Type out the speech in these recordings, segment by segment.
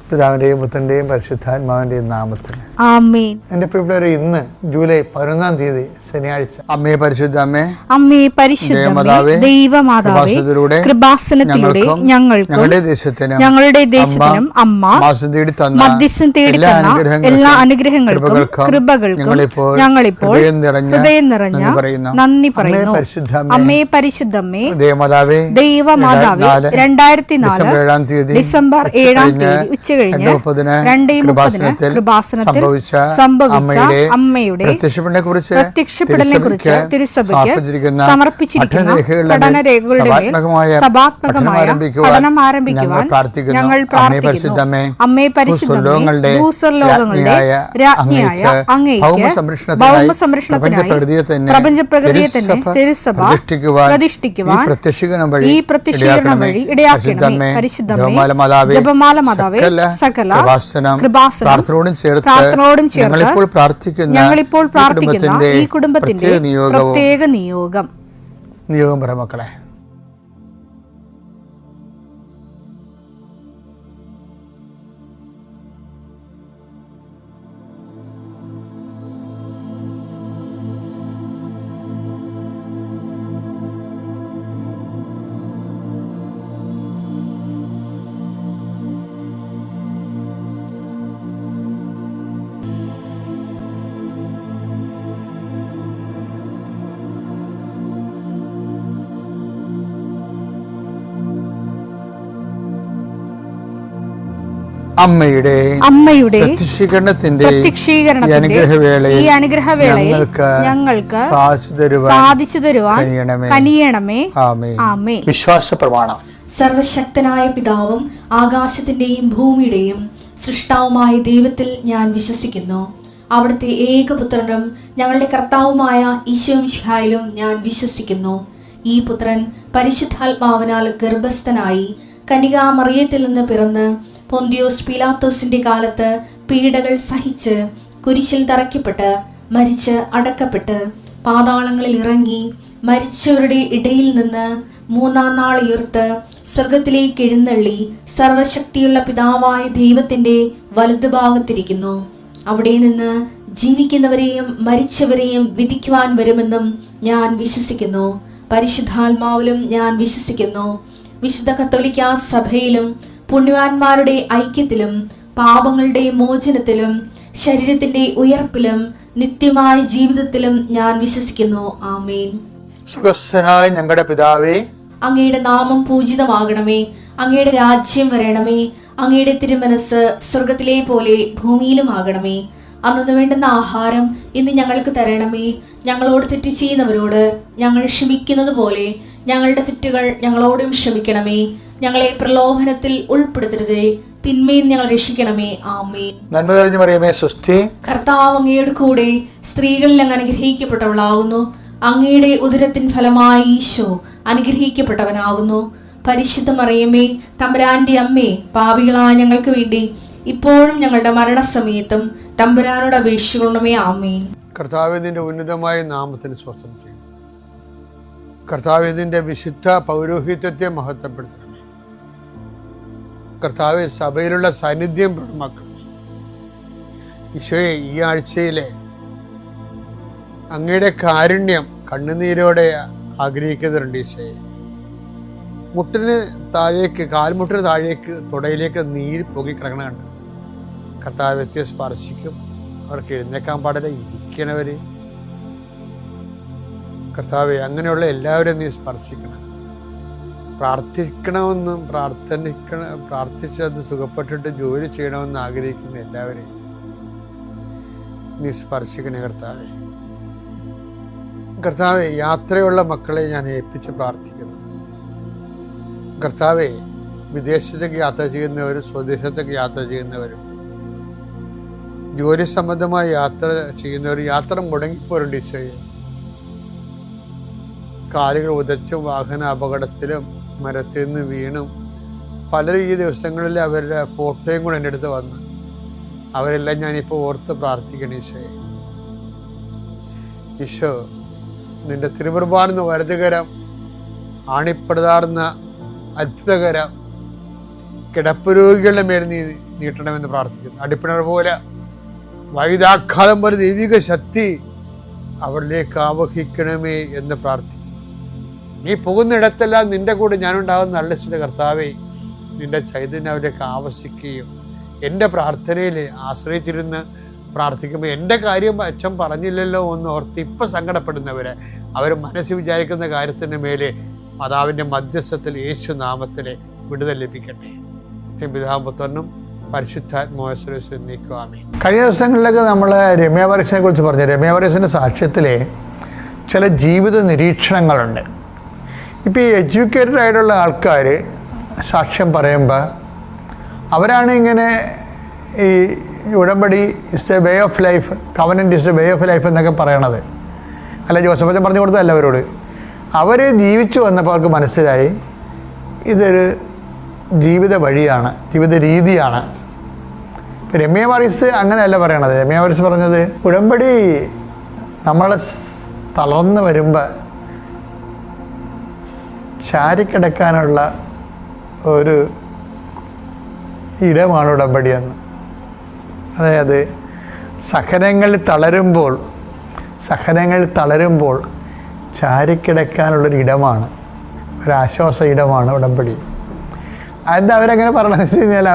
പിതാവിന്റെയും പുത്രന്റെയും പരിശുദ്ധാത്മാവിന്റെയും നാമത്തിൽ ആമേൻ. എന്റെ പ്രിയപ്പെട്ടവരെ, ഇന്ന് ജൂലൈ 11-ാം തീയതി ശനിയാഴ്ച. അമ്മേ പരിശുദ്ധ അമ്മേ, അമ്മേ പരിശുദ്ധമേ, ദൈവമാതാവേ, കൃപാസനത്തിലൂടെ ഞങ്ങൾക്കും ഞങ്ങളുടെ ദേശത്തിനും അമ്മ മധ്യസ്ഥം തേടി തന്ന എല്ലാ അനുഗ്രഹങ്ങൾക്കും കൃപകൾക്കും ഞങ്ങളിപ്പോൾ ഹൃദയം നിറഞ്ഞ നന്ദി പറയുന്നു. അമ്മേ പരിശുദ്ധമേ, ദൈവമാതാവേ, 2004 ഡിസംബർ 7-ാം തീയതി ഉച്ചകഴിഞ്ഞ് 2:30 കൃപാസനത്തിൽ സംഭവിച്ച അമ്മയുടെ പ്രത്യക്ഷപ്പെടലിനെക്കുറിച്ച് തിരുസഭയ്ക്ക് സമർപ്പിച്ചിരിക്കുന്ന പഠനരേഖകളുടെ മേൽ സഭാത്മകമായ പഠനം ആരംഭിക്കുവാൻ ഞങ്ങൾ പ്രാർത്ഥിക്കുന്നു. അമ്മേ പരിശുദ്ധമേ, ഭൂസ്വർലോകങ്ങളുടെ രാജ്ഞിയായ അങ്ങേയ്ക്ക് ഭൗമസംരക്ഷണത്തിനായി പ്രപഞ്ചപ്രകൃതിയെ തന്നെ തിരുസഭ പ്രതിഷ്ഠിക്കുവാൻ ഈ പ്രത്യക്ഷീകരണം വഴി ഇടയാക്കണമേ. പരിശുദ്ധമേ, ജപമാല മാതാവേ, സകല കൃപാസനം പ്രാർത്ഥനയോടും ചേർത്ത് ഞങ്ങളിപ്പോൾ പ്രാർത്ഥിക്കുന്ന ഈ കുടുംബത്തിന്റെ പ്രത്യേക നിയോഗം മക്കളെ. അമ്മയുടെ പ്രത്യക്ഷീകരണത്തിന്റെ ഈ അനുഗ്രഹവേളയിൽ ഞങ്ങൾക്ക് സാധിച്ചു തരുവാൻ കനിയണമേ. ആമേൻ. വിശ്വാസ പ്രമാണം. സർവശക്തനായ പിതാവും ആകാശത്തിന്റെയും ഭൂമിയുടെയും സൃഷ്ടാവുമായ ദൈവത്തിൽ ഞാൻ വിശ്വസിക്കുന്നു. അവിടുത്തെ ഏകപുത്രനും ഞങ്ങളുടെ കർത്താവുമായ ഈശോമിശിഹായിലും ഞാൻ വിശ്വസിക്കുന്നു. ഈ പുത്രൻ പരിശുദ്ധാത്മാവിനാൽ ഗർഭസ്ഥനായി കന്യകാമറിയത്തിൽ നിന്ന് പിറന്ന് പൊന്തിയോസ് പീലാത്തോസിന്റെ കാലത്ത് പീഡകൾ സഹിച്ച് കുരിശിൽ തറയ്ക്കപ്പെട്ട് മരിച്ച് അടക്കപ്പെട്ട് പാതാളങ്ങളിൽ ഇറങ്ങി മരിച്ചവരുടെ ഇടയിൽ നിന്ന് 3-ാം നാൾ ഉയർത്ത് സ്വർഗത്തിലേക്ക് എഴുന്നള്ളി സർവശക്തിയുള്ള പിതാവായ ദൈവത്തിന്റെ വലതുഭാഗത്തിരിക്കുന്നു. അവിടെ നിന്ന് ജീവിക്കുന്നവരെയും മരിച്ചവരെയും വിധിക്കുവാൻ വരുമെന്നും ഞാൻ വിശ്വസിക്കുന്നു. പരിശുദ്ധാത്മാവിലും ഞാൻ വിശ്വസിക്കുന്നു. വിശുദ്ധ കത്തോലിക്കാ സഭയിലും പുണ്യവാന്മാരുടെ ഐക്യത്തിലും പാപങ്ങളുടെ മോചനത്തിലും ശരീരത്തിന്റെ ഉയർപ്പിലും നിത്യമായ ജീവിതത്തിലും ഞാൻ വിശ്വസിക്കുന്നു. ആമേൻ. സ്വർഗ്ഗസ്ഥനായ ഞങ്ങളുടെ പിതാവേ, അങ്ങയുടെ നാമം പൂജിതമാകണമേ. അങ്ങയുടെ രാജ്യം വരണമേ. അങ്ങയുടെ തിരുമനസ് സ്വർഗത്തിലെ പോലെ ഭൂമിയിലും ആകണമേ. അന്നു വേണ്ടുന്ന ആഹാരം ഇന്ന് ഞങ്ങൾക്ക് തരണമേ. ഞങ്ങളോട് തെറ്റ് ചെയ്യുന്നവരോട് ഞങ്ങൾ ക്ഷമിക്കുന്നത് പോലെ ഞങ്ങളുടെ തെറ്റുകൾ ഞങ്ങളോടും ക്ഷമിക്കണമേ. ഞങ്ങളെ പ്രലോഭനത്തിൽ ഉൾപ്പെടുത്തരുതേ, തിന്മയിൽ ഞങ്ങൾ രക്ഷിക്കണമേ. ആമേൻ. നന്മ നിറഞ്ഞ മറിയമേ, സ്വസ്തി. കർത്താവ് അങ്ങയുടെ കൂടെ സ്ത്രീകളിൽ അങ്ങ് അനുഗ്രഹിക്കപ്പെട്ടവളാകുന്നു. അങ്ങയുടെ ഉദരത്തിൻ ഫലമായി ഈശോ അനുഗ്രഹിക്കപ്പെട്ടവനാകുന്നു. പരിശുദ്ധ മറിയമേ, തമ്പുരാന്റെ അമ്മേ, പാപികളായ ഞങ്ങൾക്ക് വേണ്ടി ഇപ്പോഴും ഞങ്ങളുടെ മരണസമയത്തും തമ്പുരാനോട് അപേക്ഷിക്കണമേ. ആമേൻ. കർത്താവിന്റെ ഉന്നതമായ നാമത്തിന് സ്വസ്ഥം ചെയ്യും. കർത്താവിന്റെ വിശുദ്ധ പൗരോഹിത്യത്തെ മഹത്വപ്പെടുത്തണമേ. കർത്താവ് സഭയിലുള്ള സാന്നിധ്യം പ്രകടമാക്കണമേ. ഈശോയെ, ഈ ആഴ്ചയിലെ അങ്ങയുടെ കാരുണ്യം കണ്ണുനീരോടെ ആഗ്രഹിക്കുന്നുണ്ട്. ഈശോയെ, മുട്ടിന് താഴേക്ക്, കാൽമുട്ടിന് താഴേക്ക്, തുടയിലേക്ക് നീര് പൊങ്ങിക്കിടക്കണ കണ്ട് കർത്താവ് സ്പർശിക്കും. അവർക്ക് എഴുന്നേക്കാൻ പാടില്ല, ഇരിക്കണവര്. കർത്താവെ, അങ്ങനെയുള്ള എല്ലാവരും നീ സ്പർശിക്കണം. പ്രാർത്ഥിക്കണമെന്നും പ്രാർത്ഥിച്ചത് സുഖപ്പെട്ടിട്ട് ജോലി ചെയ്യണമെന്ന് ആഗ്രഹിക്കുന്ന എല്ലാവരെയും നീ സ്പർശിക്കണേ. കർത്താവെ, യാത്രയുള്ള മക്കളെ ഞാൻ ഏൽപ്പിച്ച് പ്രാർത്ഥിക്കുന്നു. കർത്താവെ, വിദേശത്തേക്ക് യാത്ര ചെയ്യുന്നവരും സ്വദേശത്തേക്ക് യാത്ര ചെയ്യുന്നവരും ജോലി സംബന്ധമായ യാത്ര ചെയ്യുന്നവരും യാത്ര മുടങ്ങിപ്പോരുണ്ട്. ഈശോയെ, കാലുകൾ ഉദച്ചും വാഹന അപകടത്തിലും മരത്തിൽ നിന്ന് വീണും പലരും ഈ ദിവസങ്ങളിൽ അവരുടെ ഫോട്ടോയും കൂടെ എൻ്റെ അടുത്ത് വന്ന് അവരെല്ലാം ഞാനിപ്പോൾ ഓർത്ത് പ്രാർത്ഥിക്കണം. ഈശോയെ, ഈശോ, നിന്റെ തിരുമുറുപാടുന്ന വലതുകരം, ആണിപ്പടുതാർന്ന അത്ഭുതകരം കിടപ്പ് രോഗികളുടെ മേൽ നീ നീട്ടണമെന്ന് പ്രാർത്ഥിക്കുന്നു. അടിപ്പിണർ പോലെ വൈദാഘാതം പോലെ ദൈവിക ശക്തി അവരിലേക്ക് ആവഹിക്കണമേ എന്ന് പ്രാർത്ഥിക്കുന്നു. നീ പോകുന്നിടത്തെല്ലാം നിന്റെ കൂടെ ഞാനുണ്ടാകുന്ന നല്ല ചില കർത്താവേ, നിന്റെ ചൈതന്യം അവരിലേക്ക് ആവശ്യിക്കുകയും എൻ്റെ പ്രാർത്ഥനയിൽ ആശ്രയിച്ചിരുന്ന് പ്രാർത്ഥിക്കുമ്പോൾ എൻ്റെ കാര്യം അച്ഛൻ പറഞ്ഞില്ലല്ലോ എന്ന് ഓർത്ത് ഇപ്പം സങ്കടപ്പെടുന്നവരെ അവർ മനസ്സിൽ വിചാരിക്കുന്ന കാര്യത്തിൻ്റെ മേലെ മാതാവിൻ്റെ മധ്യസ്ഥത്തിൽ യേശു നാമത്തിൽ വിടുതൽ ലഭിക്കട്ടെ. പിതാവും പുത്രനും പരിശുദ്ധാത്മാവിനെ നീക്കുവാമേ. കഴിഞ്ഞ ദിവസങ്ങളിലൊക്കെ നമ്മൾ രമ്യ വർഗീസിനെ കുറിച്ച് പറഞ്ഞു. രമ്യ വർഗീസിൻ്റെ സാക്ഷ്യത്തിലെ ചില ജീവിത നിരീക്ഷണങ്ങളുണ്ട്. ഇപ്പോൾ ഈ എഡ്യൂക്കേറ്റഡ് ആയിട്ടുള്ള ആൾക്കാർ സാക്ഷ്യം പറയുമ്പോൾ അവരാണ് ഇങ്ങനെ ഈ ഉടമ്പടി is a way of life, covenant is a way of life എന്നൊക്കെ പറയണത്. അല്ല, ജോസഫ് അച്ഛൻ പറഞ്ഞു കൊടുത്തതല്ല അവരോട്. അവർ ജീവിച്ചു വന്നപ്പോൾ അവർക്ക് മനസ്സിലായി ഇതൊരു ജീവിത വഴിയാണ്, ജീവിത രീതിയാണ്. ഇപ്പം രമ്യ വർഗീസ് അങ്ങനെയല്ല പറയണത്. രമ്യ വർഗീസ് പറഞ്ഞത് ഉടമ്പടി നമ്മൾ തളർന്ന് വരുമ്പോൾ ചാരിക്കിടക്കാനുള്ള ഒരു ഇടമാണ് ഉടമ്പടിയെന്ന്. അതായത് സഹനങ്ങളിൽ തളരുമ്പോൾ ചാരിക്കിടക്കാനുള്ളൊരു ഇടമാണ്, ഒരാശ്വാസ ഇടമാണ് ഉടമ്പടി. അതെന്താ അവരങ്ങനെ പറയണമെന്ന് വെച്ച് കഴിഞ്ഞാൽ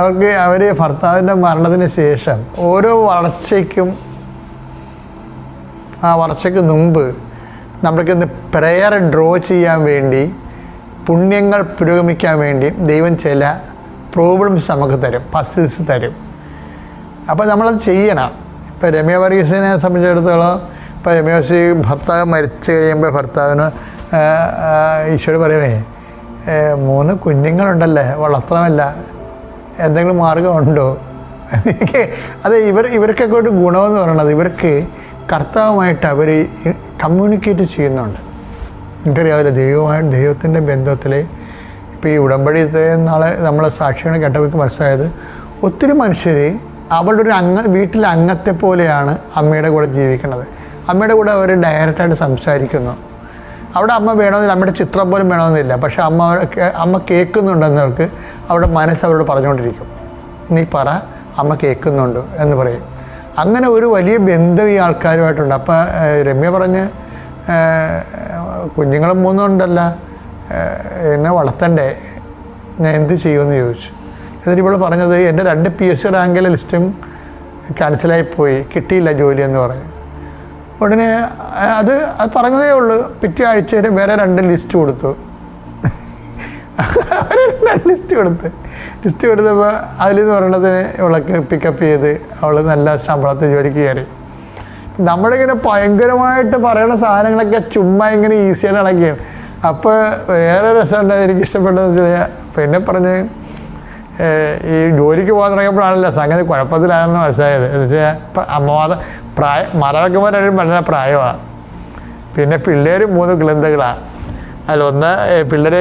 അവർ ഭർത്താവിൻ്റെ മരണത്തിന് ശേഷം ഓരോ വളർച്ചയ്ക്കും ആ വളർച്ചയ്ക്ക് മുമ്പ് നമ്മൾക്കിന്ന് പ്രെയർ ഡ്രോ ചെയ്യാൻ വേണ്ടി, പുണ്യങ്ങൾ പുരോഗമിക്കാൻ വേണ്ടി ദൈവം ചില പ്രോബ്ലംസ് നമുക്ക് തരും, പസിൽസ് തരും. അപ്പോൾ നമ്മളത് ചെയ്യണം. ഇപ്പോൾ രമ്യ വർഗീസിനെ സംബന്ധിച്ചിടത്തോളം, ഇപ്പോൾ രമ്യ വർഗീസ് ഭർത്താവ് മരിച്ചു കഴിയുമ്പോൾ ഭർത്താവിന് ഈശോയോട് പറയുമേ 3 കുഞ്ഞുങ്ങളുണ്ടല്ലേ, വളർത്തണമല്ല, എന്തെങ്കിലും മാർഗമുണ്ടോ? അത് ഇവർക്കൊക്കെ ഒരു ഗുണമെന്ന് പറയുന്നത് ഇവർക്ക് കർത്താവുമായിട്ട് അവർ കമ്മ്യൂണിക്കേറ്റ് ചെയ്യുന്നുണ്ട്. എനിക്കറിയാവില്ല, ദൈവത്തിൻ്റെ ബന്ധത്തിൽ ഇപ്പോൾ ഈ ഉടമ്പടിത്തെ നാളെ നമ്മളെ സാക്ഷികളെ കേട്ടവർക്ക് മനസ്സിലായത് ഒത്തിരി മനുഷ്യർ അവരുടെ ഒരു വീട്ടിലെ അംഗത്തെ പോലെയാണ് അമ്മയുടെ കൂടെ ജീവിക്കുന്നത്. അമ്മയുടെ കൂടെ അവർ ഡയറക്റ്റായിട്ട് സംസാരിക്കുന്നു. അവിടെ അമ്മ വേണമെന്നില്ല, അമ്മയുടെ ചിത്രം പോലും വേണമെന്നില്ല. പക്ഷെ അമ്മ കേൾക്കുന്നുണ്ടെന്നവർക്ക് അവരുടെ മനസ്സ് അവരോട് പറഞ്ഞുകൊണ്ടിരിക്കും, നീ പറ, അമ്മ കേൾക്കുന്നുണ്ട് എന്ന് പറയും. അങ്ങനെ ഒരു വലിയ ബന്ധം ഈ ആൾക്കാരുമായിട്ടുണ്ട്. അപ്പോൾ രമ്യ പറഞ്ഞ് കുഞ്ഞുങ്ങളും 3 ഉണ്ടല്ല, എന്നെ വളർത്തണ്ടേ, ഞാൻ എന്ത് ചെയ്യുമെന്ന് ചോദിച്ചു. എന്നിട്ട് ഇപ്പോൾ പറഞ്ഞത് എൻ്റെ 2 PSC റാങ്കിലെ ലിസ്റ്റും ക്യാൻസലായിപ്പോയി, കിട്ടിയില്ല ജോലി എന്ന് പറഞ്ഞു. ഉടനെ അത് പറഞ്ഞതേ ഉള്ളൂ. പിറ്റേ ആഴ്ച വേറെ 2 ലിസ്റ്റ് കൊടുത്തു. ലിസ്റ്റ് കൊടുത്തപ്പോൾ അതിലെന്ന് പറയണത് ഇവളൊക്കെ പിക്കപ്പ് ചെയ്ത് അവൾ നല്ല ശമ്പളത്തിൽ ജോലിക്ക് കയറി. നമ്മളിങ്ങനെ ഭയങ്കരമായിട്ട് പറയുന്ന സാധനങ്ങളൊക്കെ ചുമ്മാ ഇങ്ങനെ ഈസിയായിട്ട് ഇളക്കിയാണ്. അപ്പോൾ വേറെ രസമുണ്ട്, എനിക്ക് ഇഷ്ടപ്പെട്ടതെന്ന് വെച്ചാൽ പിന്നെ പറഞ്ഞ് ഈ ജോലിക്ക് പോകാൻ തുടങ്ങിയപ്പോഴാണല്ലോ സംഗതി കുഴപ്പത്തിലായെന്ന് മനസ്സിലായത്. എന്ന് വെച്ചാൽ ഇപ്പം മറവയ്ക്കുമ്പോൾ വളരെ പ്രായമാണ്. പിന്നെ പിള്ളേർ 3 കിളന്തകളാണ്. അതിലൊന്ന് പിള്ളേർ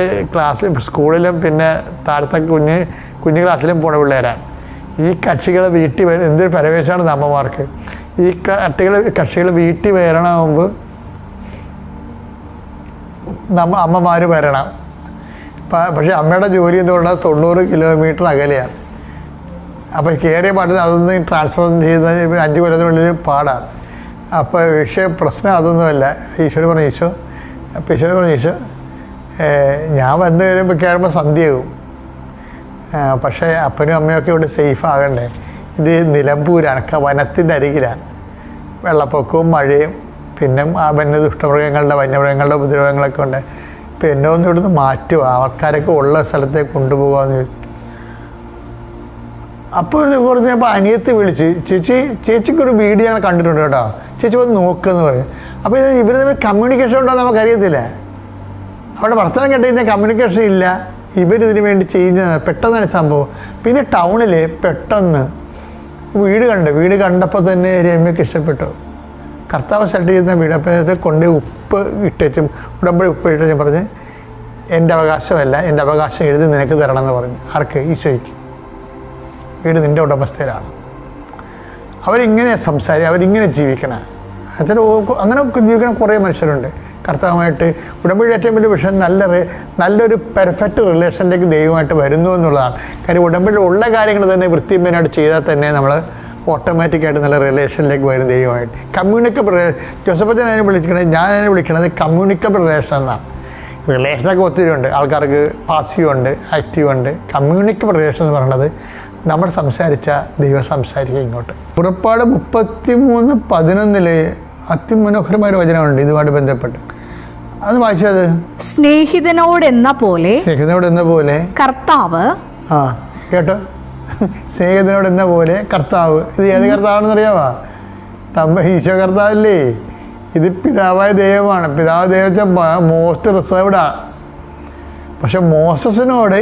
സ്കൂളിലും പിന്നെ താഴത്തെ കുഞ്ഞു ക്ലാസ്സിലും പോണ പിള്ളേരാണ്. ഈ കക്ഷികൾ വീട്ടിൽ എന്തൊരു പരവേശമാണ് അമ്മമാർക്ക്. ഈ കക്ഷികൾ വീട്ടിൽ വരണ മുമ്പ് അമ്മമാർ വരണം. പക്ഷേ അമ്മയുടെ ജോലി എന്ന് പറഞ്ഞാൽ 90 കിലോമീറ്റർ അകലെയാണ്. അപ്പോൾ കയറിയ പാട്ടിൽ അതൊന്ന് ട്രാൻസ്ഫർ ചെയ്യുന്ന 5 കൊല്ലത്തിനുള്ളിൽ പാടാണ്. അപ്പോൾ പ്രശ്നം അതൊന്നുമല്ല. ഈശോ പറഞ്ഞു ഈശോ ഞാൻ വന്ന് കയറുമ്പോൾ സന്ധ്യയാകും. പക്ഷേ അപ്പനും അമ്മയൊക്കെ ഇവിടെ സേഫ് ആകണ്ടേ. ഇത് നിലമ്പൂരാണ്, വനത്തിൻ്റെ അരികിലാണ്. വെള്ളപ്പൊക്കവും മഴയും പിന്നെ വന്യമൃഗങ്ങളുടെ ഉപദ്രവങ്ങളൊക്കെ ഉണ്ട്. ഇപ്പം എന്നെ ഒന്ന് ഇവിടുന്ന് മാറ്റുക, ആൾക്കാരൊക്കെ ഉള്ള സ്ഥലത്തേക്ക് കൊണ്ടുപോകാമെന്ന് ചോദിച്ചു. അപ്പോൾ പറഞ്ഞപ്പോൾ അനിയത്തി വിളിച്ച്, ചേച്ചിക്കൊരു വീഡിയോ ഞാൻ കണ്ടിട്ടുണ്ട് കേട്ടോ, ചേച്ചി വന്ന് നോക്കുമെന്ന് പറയും. അപ്പോൾ ഇവർ തമ്മിൽ കമ്മ്യൂണിക്കേഷൻ ഉണ്ടോ നമുക്കറിയത്തില്ല. അവിടെ വർത്തമാനം കേട്ടുകഴിഞ്ഞാൽ കമ്മ്യൂണിക്കേഷൻ ഇല്ല. ഇവരിതിന് വേണ്ടി ചെയ്യുന്നത് പെട്ടെന്നാണ് സംഭവം. പിന്നെ ടൗണിൽ പെട്ടെന്ന് വീട് കണ്ടപ്പോൾ തന്നെ രമ്യക്ക് ഇഷ്ടപ്പെട്ടു. കർത്താവ് സെലക്ട് ചെയ്യുന്ന വീട്. അപ്പോൾ കൊണ്ട് ഉപ്പ് ഇട്ടും ഉടമ്പടി ഉപ്പ് ഇട്ടും പറഞ്ഞ് എൻ്റെ അവകാശമല്ല, എൻ്റെ അവകാശം എഴുതി നിനക്ക് തരണമെന്ന് പറഞ്ഞു. ആർക്ക്? ഈശോയ്ക്ക്. വീട് നിൻ്റെ ഉടമസ്ഥയിലാണ്. അവരിങ്ങനെ അവരിങ്ങനെ ജീവിക്കണം. അങ്ങനെ ജീവിക്കണം കുറേ മനുഷ്യരുണ്ട്. കർത്താവുമായിട്ട്. ഉടമ്പടിയുടെ ഏറ്റവും വലിയ വിഷയം നല്ലൊരു പെർഫെക്റ്റ് റിലേഷനിലേക്ക് ദൈവമായിട്ട് വരുന്നു എന്നുള്ളതാണ്. കാര്യം ഉടമ്പടിയിൽ ഉള്ള കാര്യങ്ങൾ തന്നെ വൃത്തിമേനായിട്ട് ചെയ്താൽ തന്നെ നമ്മൾ ഓട്ടോമാറ്റിക്കായിട്ട് നല്ല റിലേഷനിലേക്ക് വരും ദൈവമായിട്ട്. കമ്മ്യൂണിക്കബിൾ ജോസഫച്ചൻ അതിനെ വിളിക്കണത്, ഞാൻ അതിനെ വിളിക്കണത് കമ്മ്യൂണിക്കബിൾ റിലേഷൻ എന്നാണ്. റിലേഷനൊക്കെ ഒത്തിരി ഉണ്ട്, ആൾക്കാർക്ക് പാസീവ് ഉണ്ട്, ആക്റ്റീവ് ഉണ്ട്. കമ്മ്യൂണിക്കബിൾ റിലേഷൻ എന്ന് പറയുന്നത് നമ്മൾ സംസാരിച്ച ദൈവം സംസാരിക്കുക ഇങ്ങോട്ട്. പുറപ്പാട് 33:11 അതിമനോഹരമായ ഒരു വചനമുണ്ട് ഇതുമായിട്ട് ബന്ധപ്പെട്ട്. അത് വായിച്ചത് സ്നേഹിതനോടെന്ന പോലെ കർത്താവ്. ആ കേട്ടോ, സ്നേഹിതനോടെന്ന പോലെ കർത്താവ്. ഇത് ഏത് കർത്താവാണെന്ന് അറിയാമോ? ഈശോ കർത്താവല്ലേ. ഇത് പിതാവായ ദൈവമാണ്. പിതാവ് ദൈവം വെച്ചാൽ മോസ്റ്റ് റിസർവ്ഡാണ്. പക്ഷെ മോസസിനോട്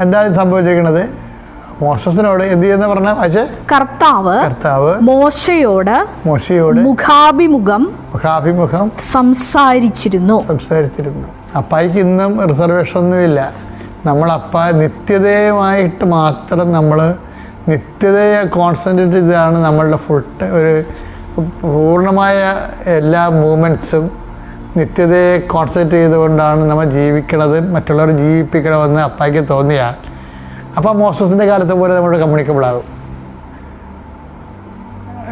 എന്താണ് സംഭവിച്ചിരിക്കുന്നത്? മോസസിനോട് എന്ത് ചെയ്യുന്ന പറഞ്ഞ പക്ഷേ കർത്താവ് മോശയോട് മുഖാഭിമുഖം സംസാരിച്ചിരുന്നു. അപ്പായിക്ക് ഇന്നും റിസർവേഷൻ ഒന്നുമില്ല. നമ്മളപ്പ നിത്യതയുമായിട്ട് മാത്രം നമ്മൾ നിത്യതയെ കോൺസെൻട്രേറ്റ് ചെയ്താണ് നമ്മളുടെ ഒരു പൂർണ്ണമായ എല്ലാ മൂവ്മെൻറ്റ്സും നിത്യതയെ കോൺസെൻട്രേറ്റ് ചെയ്തുകൊണ്ടാണ് നമ്മൾ ജീവിക്കണത്, മറ്റുള്ളവർ ജീവിപ്പിക്കണമെന്ന് അപ്പായ്ക്ക് തോന്നിയാൽ അപ്പോൾ മോസസിൻ്റെ കാലത്തെ പോലെ നമ്മുടെ കമ്മ്യൂണിക്കബിൾ ആകും.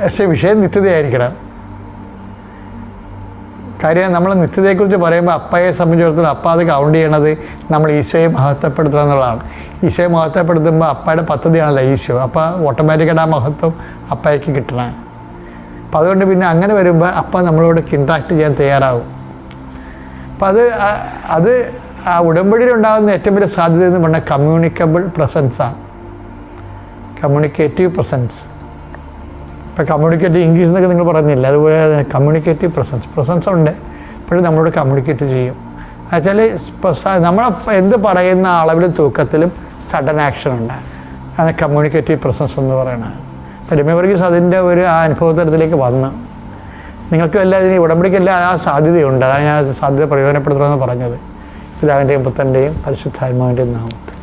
പക്ഷേ വിഷയം നിത്യതയായിരിക്കണം. കാര്യം നമ്മൾ നിത്യതയെക്കുറിച്ച് പറയുമ്പോൾ അപ്പയെ സംബന്ധിച്ചിടത്തോളം അപ്പ അത് കൗണ്ട് ചെയ്യണത് നമ്മൾ ഈശോയെ മഹത്വപ്പെടുത്തുക എന്നുള്ളതാണ്. ഈശോയെ മഹത്വപ്പെടുത്തുമ്പോൾ അപ്പയുടെ പദ്ധതിയാണല്ലോ ഈശോ. അപ്പോൾ ഓട്ടോമാറ്റിക്കായിട്ട് ആ മഹത്വം അപ്പയ്ക്ക് കിട്ടണം. അപ്പോൾ അതുകൊണ്ട് പിന്നെ അങ്ങനെ വരുമ്പോൾ അപ്പ നമ്മളോട് ഇൻട്രാക്ട് ചെയ്യാൻ തയ്യാറാവും. അപ്പം അത് ആ ഉടമ്പടിയിൽ ഉണ്ടാകുന്ന ഏറ്റവും വലിയ സാധ്യത എന്ന് പറഞ്ഞാൽ കമ്മ്യൂണിക്കബിൾ പ്രസൻസാണ്. Communicative presence. ഇപ്പം കമ്മ്യൂണിക്കേറ്റീവ് ഇംഗ്ലീഷ് എന്നൊക്കെ നിങ്ങൾ പറഞ്ഞില്ല, അതുപോലെ കമ്മ്യൂണിക്കേറ്റീവ് പ്രസൻസ് ഉണ്ട്. അപ്പോഴും നമ്മളോട് കമ്മ്യൂണിക്കേറ്റ് ചെയ്യും. എന്നുവെച്ചാൽ നമ്മൾ എന്ത് പറയുന്ന അളവിലും തൂക്കത്തിലും സഡൻ ആക്ഷൻ ഉണ്ട്. അത് കമ്മ്യൂണിക്കേറ്റീവ് പ്രസൻസ് എന്ന് പറയുന്നത്. അപ്പം രമ്യ വർഗീസ് അതിൻ്റെ ഒരു ആ അനുഭവതലത്തിലേക്ക് വന്ന് നിങ്ങൾക്ക് എല്ലാം ഇതിന് ഉടമ്പടിക്കെല്ലാം ആ സാധ്യതയുണ്ട്. അതാണ് ഞാൻ സാധ്യത പ്രയോജനപ്പെടുത്തണമെന്ന് പറഞ്ഞത്. പിതാവിൻ്റെയും പുത്രൻ്റെയും പരിശുദ്ധാത്മാവിൻ്റെയും നാമത്തിൽ.